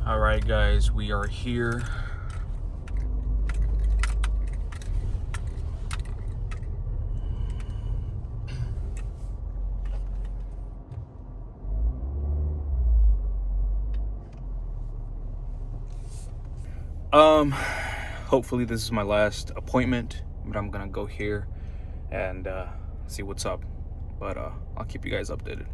All right, guys, we are here. Hopefully this is my last appointment, but I'm gonna go here and see what's up. But I'll keep you guys updated.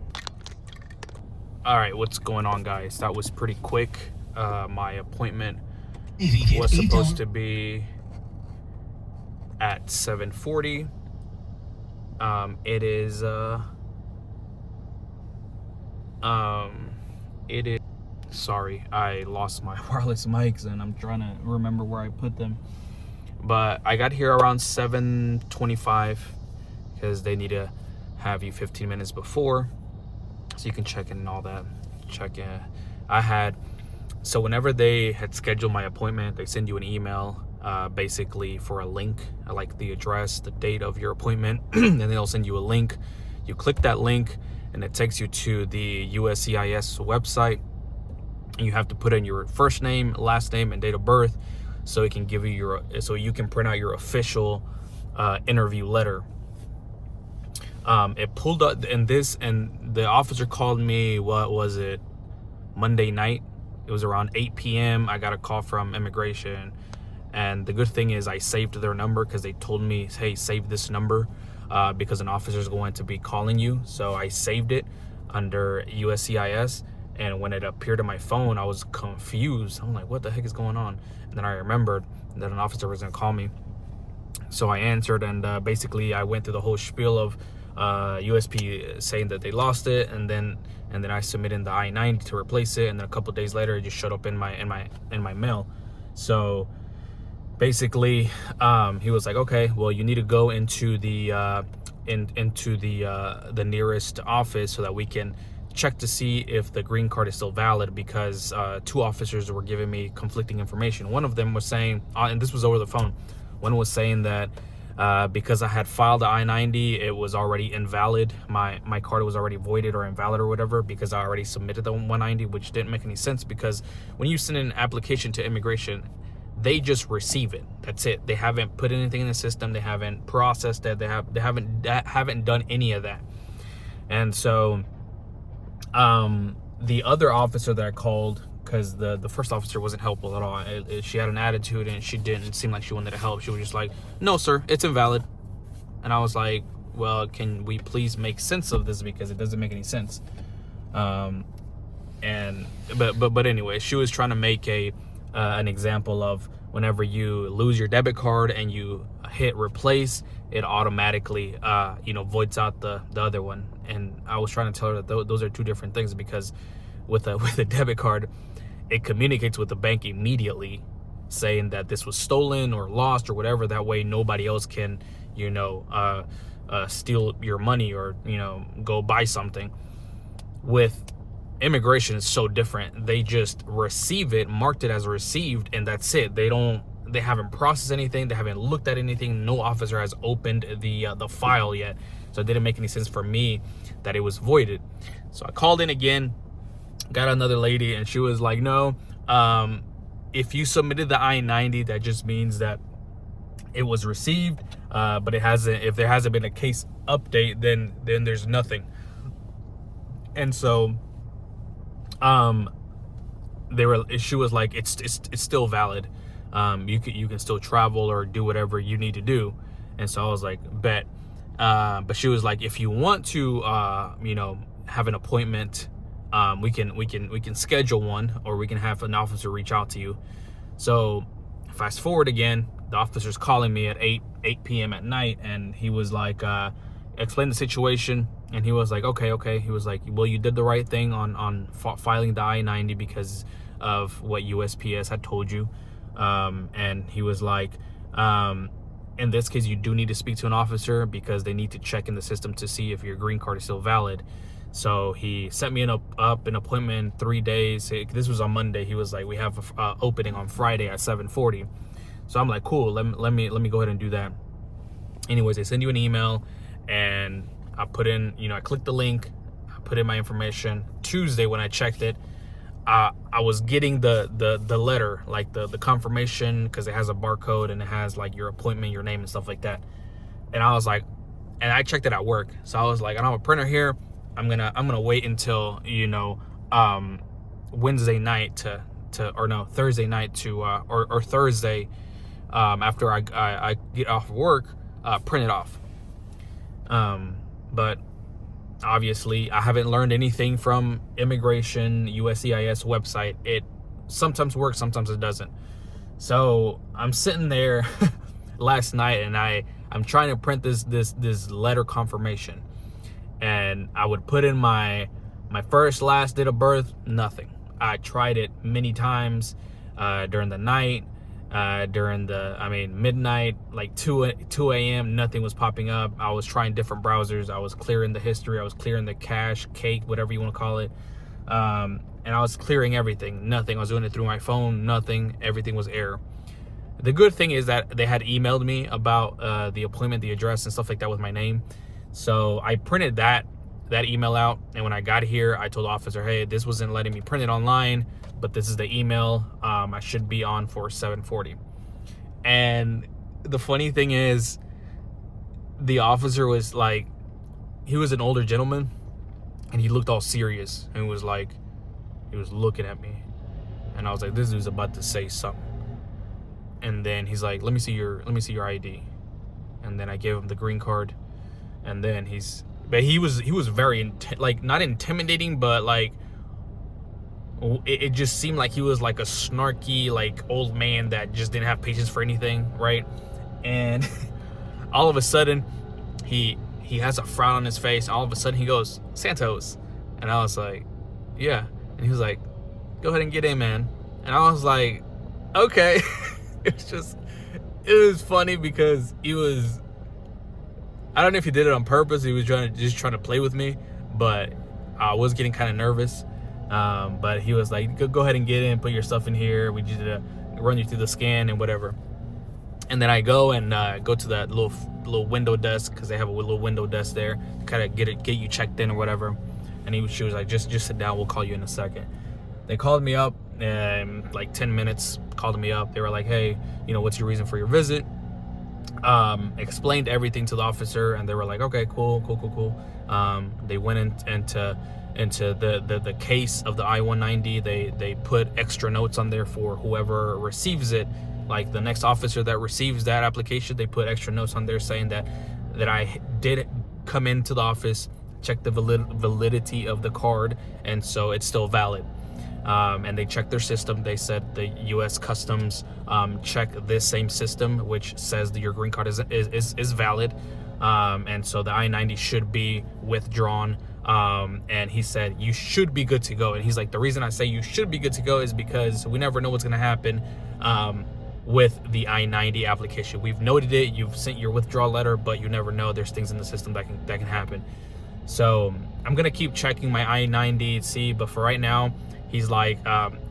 All right, what's going on, guys? That was pretty quick. My appointment was supposed to be at 7:40. It is sorry, I lost my wireless mics and I'm trying to remember where I put them. But I got here around 7:25 because they need to have you 15 minutes before so you can check in and all that. So whenever they had scheduled my appointment, they send you an email basically for a link, like the address, the date of your appointment, and they'll send you a link. You click that link and it takes you to the USCIS website. And you have to put in your first name, last name, and date of birth so it can give you so you can print out your official interview letter. It pulled up and the officer called me, what was it, Monday night? It was around 8 p.m. I got a call from immigration, and the good thing is I saved their number because they told me, hey, save this number because an officer is going to be calling you. So I saved it under USCIS, and when it appeared on my phone, I was confused. I'm like, what the heck is going on? And then I remembered that an officer was gonna call me. So I answered, and basically I went through the whole spiel of USP saying that they lost it, and then I submitted the I-90 to replace it, and then a couple of days later it just showed up in my mail. So basically he was like, okay, well, you need to go into the the nearest office so that we can check to see if the green card is still valid, because two officers were giving me conflicting information. One of them was saying, and this was over the phone, one was saying that because I had filed the I-90, it was already invalid. My card was already voided or invalid or whatever because I already submitted the 190, which didn't make any sense, because when you send an application to immigration, they just receive it. That's it. They haven't put anything in the system. They haven't processed it. They haven't done any of that. And so the other officer that I called, because the first officer wasn't helpful at all. She had an attitude and she didn't seem like she wanted to help. She was just like, no, sir, it's invalid. And I was like, well, can we please make sense of this, because it doesn't make any sense. But anyway, she was trying to make an example of whenever you lose your debit card and you hit replace, it automatically voids out the other one. And I was trying to tell her that those are two different things, because with a debit card, it communicates with the bank immediately saying that this was stolen or lost or whatever. That way nobody else can steal your money or go buy something. With immigration, it's so different. They just receive it, marked it as received, and that's it. They haven't processed anything. They haven't looked at anything. No officer has opened the file yet. So it didn't make any sense for me that it was voided. So I called in again, got another lady, and she was like, no, if you submitted the I-90, that just means that it was received, but it hasn't. If there hasn't been a case update, then there's nothing. And so she was like, it's still valid. You can still travel or do whatever you need to do. And so I was like, bet. But she was like, if you want to have an appointment, we can schedule one, or we can have an officer reach out to you. So fast forward again, the officer's calling me at 8 p.m. at night, and he was like, explain the situation. And he was like, okay. He was like, well, you did the right thing on filing the I-90 because of what USPS had told you. And he was like, in this case, you do need to speak to an officer because they need to check in the system to see if your green card is still valid. So he set me up an appointment in 3 days. This was on Monday. He was like, we have an opening on Friday at 7:40. So I'm like, cool, let me go ahead and do that. Anyways, they send you an email, and I put in, I clicked the link, I put in my information. Tuesday when I checked it, I was getting the letter, like the confirmation, because it has a barcode and it has like your appointment, your name and stuff like that. And I was like, and I checked it at work. So I was like, I don't have a printer here. I'm gonna wait until, you know, Wednesday night Thursday night to or Thursday, after I get off work, print it off. But obviously I haven't learned anything from immigration USCIS website. It sometimes works, sometimes it doesn't. So I'm sitting there last night and I'm trying to print this letter confirmation, and I would put in my first, last date of birth. Nothing. I tried it many times during the night, during midnight, like 2 a.m. Nothing was popping up. I was trying different browsers. I was clearing the history. I was clearing the cache, cake, whatever you want to call it. And I was clearing everything. Nothing. I was doing it through my phone. Nothing. Everything was error. The good thing is that they had emailed me about the appointment, the address, and stuff like that with my name. So I printed that email out, and when I got here, I told the officer, hey, this wasn't letting me print it online, but this is the email. I should be on for 7:40. And the funny thing is, the officer was like, he was an older gentleman, and he looked all serious, and was like, he was looking at me, and I was like, this dude's about to say something. And then he's like, let me see your ID. And then I gave him the green card, and then he was very not intimidating, but like it just seemed like he was like a snarky, like, old man that just didn't have patience for anything, right? And all of a sudden he has a frown on his face. All of a sudden he goes, Santos. And I was like, yeah. And he was like, go ahead and get in, man. And I was like, okay. It was funny because I don't know if he did it on purpose. He was trying to play with me, but I was getting kind of nervous. But he was like, go ahead and get in, put your stuff in here. We need to run you through the scan and whatever. And then I go to that little window desk, because they have a little window desk there to kind of get you checked in or whatever. And she was like, just sit down. We'll call you in a second. They called me up, and like 10 minutes, called me up. They were like, hey, what's your reason for your visit? Explained everything to the officer, and they were like, okay, cool. They went into the case of the I-190. They put extra notes on there for whoever receives it. Like the next officer that receives that application, they put extra notes on there saying that I did come into the office, check the validity of the card, and so it's still valid. And they checked their system. They said the U.S. Customs check this same system, which says that your green card is valid, and so the I-90 should be withdrawn. And he said you should be good to go. And he's like, the reason I say you should be good to go is because we never know what's going to happen with the I-90 application. We've noted it. You've sent your withdrawal letter, but you never know. There's things in the system that can happen. So I'm gonna keep checking my I-90, see. But for right now, he's like,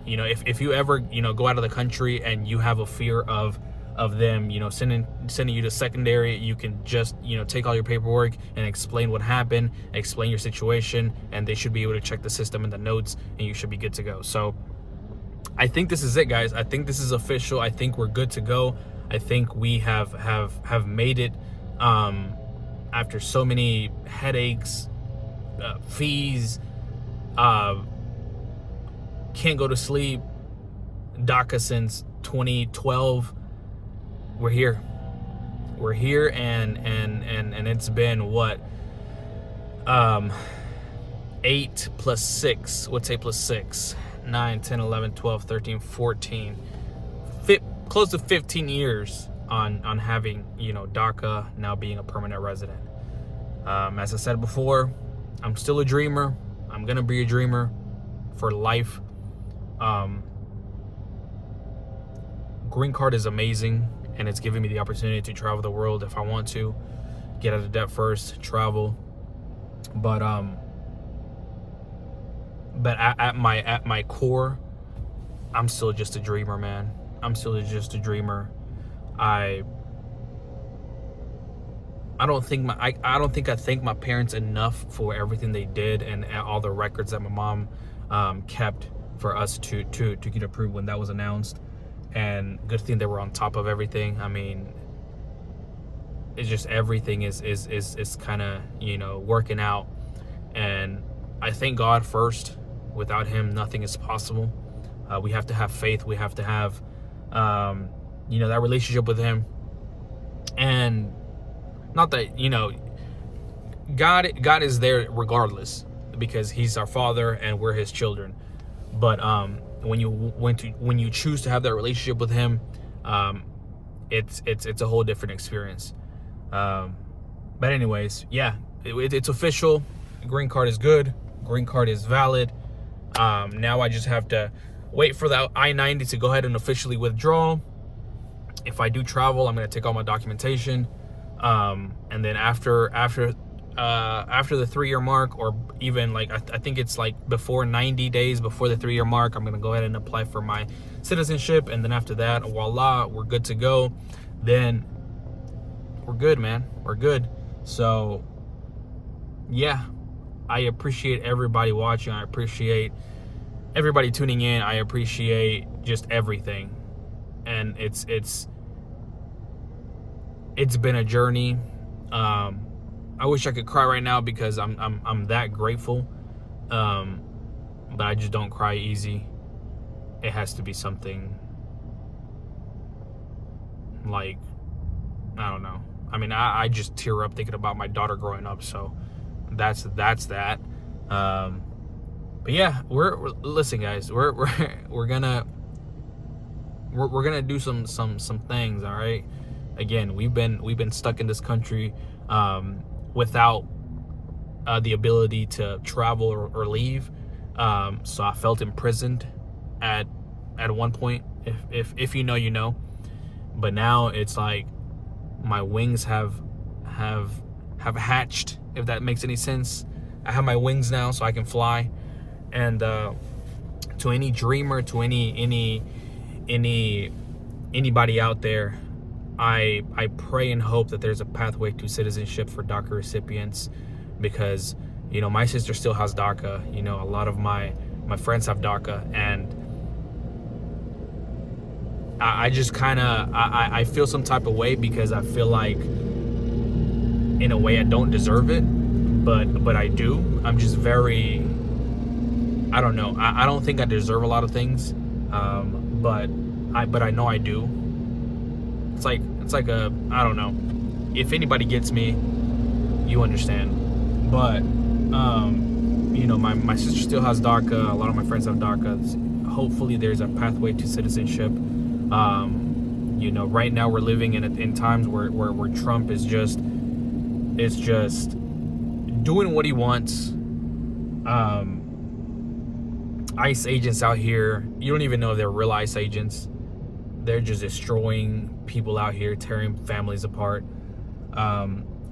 if you ever, go out of the country and you have a fear of them, sending you to secondary, you can just, take all your paperwork and explain what happened, explain your situation, and they should be able to check the system and the notes, and you should be good to go. So I think this is it, guys. I think this is official. I think we're good to go. I think we have made it, after so many headaches, fees, can't go to sleep, DACA since 2012. We're here, and it's been what, 8 plus 6, what's 8 plus 6, 9, 10, 11, 12, 13, 14, close to 15 years on having, DACA, now being a permanent resident. As I said before, I'm still a dreamer. I'm gonna be a dreamer for life. Green card is amazing, and it's giving me the opportunity to travel the world if I want to. Get out of debt first, travel. But at my core, I'm still just a dreamer, man. I'm still just a dreamer. I don't think I thank my parents enough for everything they did and all the records that my mom kept for us to get approved when that was announced. And good thing they were on top of everything. I mean, it's just everything is kind of, you know, working out. And I thank God first. Without him, nothing is possible. We have to have faith. We have to have, you know, that relationship with him. And not that, you know, God is there regardless, because he's our father and we're his children. But when you choose to have that relationship with him, it's a whole different experience. But anyways, yeah, it's official. Green card is good. Green card is valid. Now I just have to wait for the I-90 to go ahead and officially withdraw. If I do travel, I'm going to take all my documentation. And then after the 3-year mark, or even like, I think it's like before 90 days before the 3-year mark, I'm going to go ahead and apply for my citizenship. And then after that, voila, we're good to go. Then we're good, man. We're good. So yeah, I appreciate everybody watching. I appreciate everybody tuning in. I appreciate just everything. And it's been a journey. I wish I could cry right now because I'm that grateful. But I just don't cry easy. It has to be something like, I don't know. I mean, I just tear up thinking about my daughter growing up. So that's that. But yeah, we're listen, guys. We're gonna do some things. All right. Again, we've been stuck in this country without the ability to travel or leave. So I felt imprisoned at one point. If you know, you know. But now it's like my wings have hatched, if that makes any sense. I have my wings now, so I can fly. And to any dreamer, to anybody out there, I pray and hope that there's a pathway to citizenship for DACA recipients, because, you know, my sister still has DACA. You know, a lot of my friends have DACA, and I just kind of I feel some type of way, because I feel like in a way I don't deserve it, but I do. I'm just very, I don't know. I don't think I deserve a lot of things, but I know I do. It's like a, I don't know. If anybody gets me, you understand. But you know, my sister still has DACA. A lot of my friends have DACA. Hopefully, there's a pathway to citizenship. You know, right now we're living in times where Trump is just doing what he wants. ICE agents out here, you don't even know if they're real ICE agents. They're just destroying people out here, tearing families apart.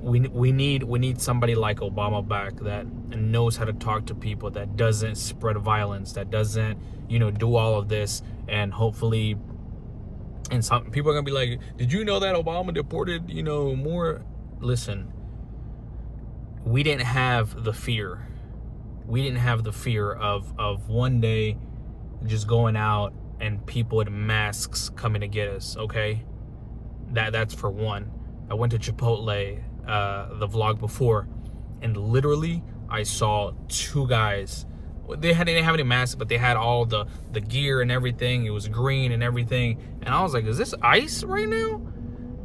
We need somebody like Obama back that knows how to talk to people, that doesn't spread violence, that doesn't, you know, do all of this. And hopefully, and some people are gonna be like, did you know that Obama deported, you know, more? Listen, we didn't have the fear. We didn't have the fear of one day just going out and people in masks coming to get us, okay? That's for one. I went to Chipotle, the vlog before, and literally I saw 2 guys. They didn't have any masks, but they had all the gear and everything. It was green and everything. And I was like, is this ICE right now?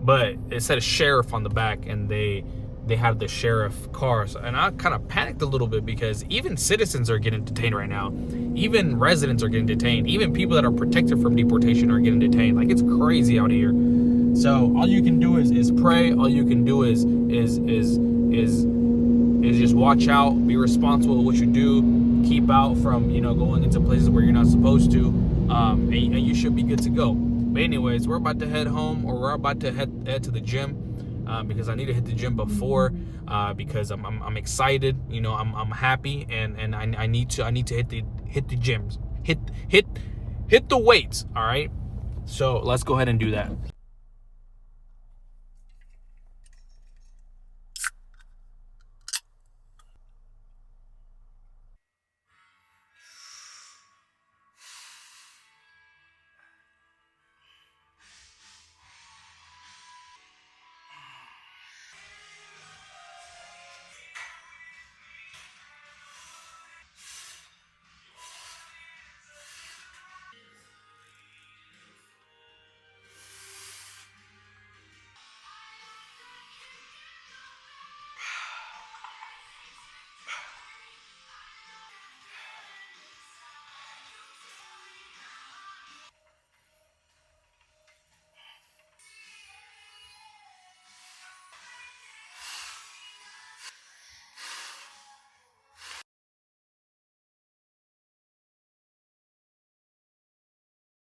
But it said a sheriff on the back, and they had the sheriff cars. And I kind of panicked a little bit, because even citizens are getting detained right now. Even residents are getting detained. Even people that are protected from deportation are getting detained. Like, it's crazy out here. So all you can do is pray. All you can do is just watch out, be responsible with what you do, keep out from, you know, going into places where you're not supposed to, and you should be good to go. But anyways, we're about to head home, or we're about to head to the gym, because I need to hit the gym before, because I'm excited, you know, I'm happy, and I need to hit the gyms, hit the weights. All right, so let's go ahead and do that.